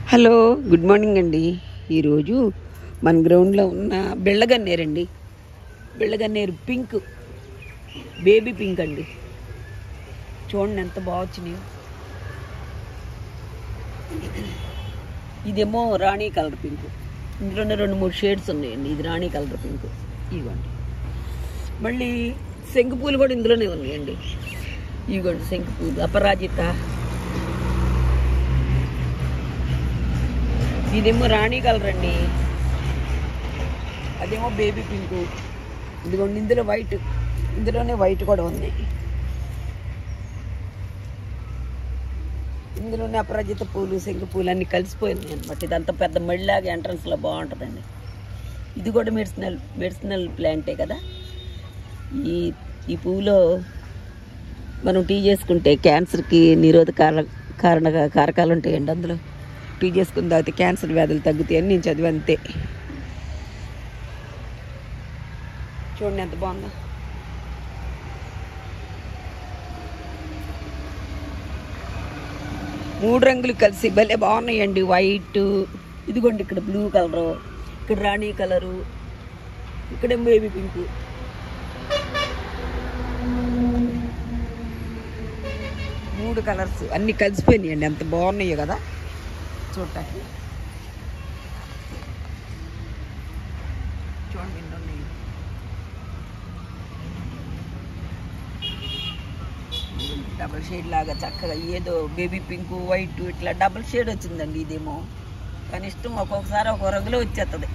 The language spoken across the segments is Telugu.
హలో, గుడ్ మార్నింగ్ అండి. ఈరోజు మన గ్రౌండ్లో ఉన్న బిళ్ళగన్నేరండి. బిళ్ళగన్నేరు పింక్, బేబీ పింక్ అండి. చూడండి ఎంత బాగా వచ్చినాయో. ఇదేమో రాణి కలర్ పింక్. ఇందులోనే 2-3 షేడ్స్ ఉన్నాయండి. ఇది రాణి కలర్ పింక్. ఇవ్వండి. మళ్ళీ శంకు పూలు కూడా ఇందులోనే ఉన్నాయండి. ఇవ్వండి శంకు పూలు, అపరాజిత. ఇదేమో రాణి కలర్ అండి, అదేమో బేబీ పింక్. ఇదిగోండి ఇందులో వైట్, ఇందులోనే వైట్ కూడా ఉంది. ఇందులోనే అపరాజిత పూలు, శంకు పూలు అన్నీ కలిసిపోయింది అనమాట. ఇదంతా పెద్ద మళ్ళీలాగా ఎంట్రన్స్లో బాగుంటుందండి. ఇది కూడా మెడిసినల్ ప్లాంటే కదా. ఈ పువ్వులో మనం టీ చేసుకుంటే క్యాన్సర్కి నిరోధక కారకాలు ఉంటాయండి. అందులో టీ చేసుకుని తాగితే క్యాన్సర్ వ్యాధులు తగ్గుతాయని నేను చదివి అంతే. చూడండి ఎంత బాగుందో. మూడు రంగులు కలిసి భలే బాగున్నాయండి. వైట్, ఇదిగోండి ఇక్కడ బ్లూ కలరు, ఇక్కడ రాణి కలరు, ఇక్కడ బేబీ పింక్. మూడు కలర్స్ అన్నీ కలిసిపోయినాయండి. ఎంత బాగున్నాయో కదా చూడటానికి. చూడండి ఎన్ని ఉన్నాయి. డబల్ షేడ్ లాగా చక్కగా ఏదో బేబీ పింక్, వైట్ ఇట్లా డబల్ షేడ్ వచ్చిందండి. ఇదేమో కానీ ఇష్టం ఒక్కొక్కసారి ఒక రంగులో వచ్చేస్తుంది.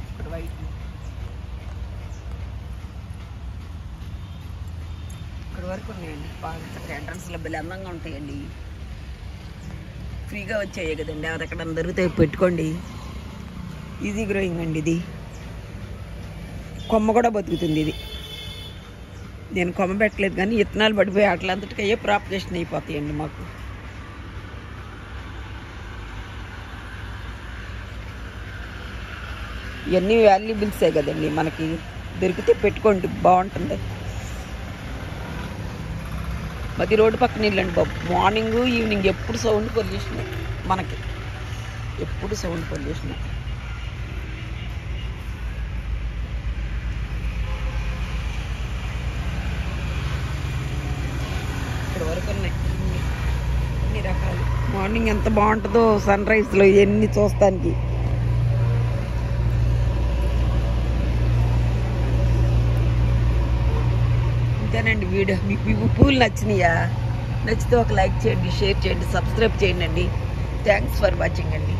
ఇక్కడ వైట్, ఇక్కడ వరకు ఉన్నాయండి. బాగా చక్కగా ఎంట్రన్స్లో భలే అందంగా ఉంటాయండి. ఫ్రీగా వచ్చాయి కదండి, అది ఎక్కడ దొరికితే పెట్టుకోండి. ఈజీ గ్రోయింగ్ అండి. ఇది కొమ్మ కూడా బతుకుతుంది. ఇది నేను కొమ్మ పెట్టలేదు కానీ విత్తనాలు పడిపోయి అట్లంతటికి అయ్యే ప్రాపగేషన్ అయిపోతాయండి మాకు. ఇవన్నీ వాల్యుబుల్సే కదండి, మనకి దొరికితే పెట్టుకోండి, బాగుంటుంది. అది రోడ్డు పక్కన ఇల్లండి బాబు. మార్నింగ్ ఈవినింగ్ ఎప్పుడు సౌండ్ పొల్యూషన్, మనకి ఎప్పుడు సౌండ్ పొల్యూషన్. ఇక్కడ వరకు ఉన్నాయి అన్ని రకాలు. మార్నింగ్ ఎంత బాగుంటుందో సన్ రైజ్లో ఇవన్నీ చూస్తానికి. అంతేనండి వీడియో. మీకు పూలు నచ్చినాయా? నచ్చితే ఒక లైక్ చేయండి, షేర్ చేయండి, సబ్స్క్రైబ్ చేయండి అండి. థ్యాంక్స్ ఫర్ వాచింగ్ అండి.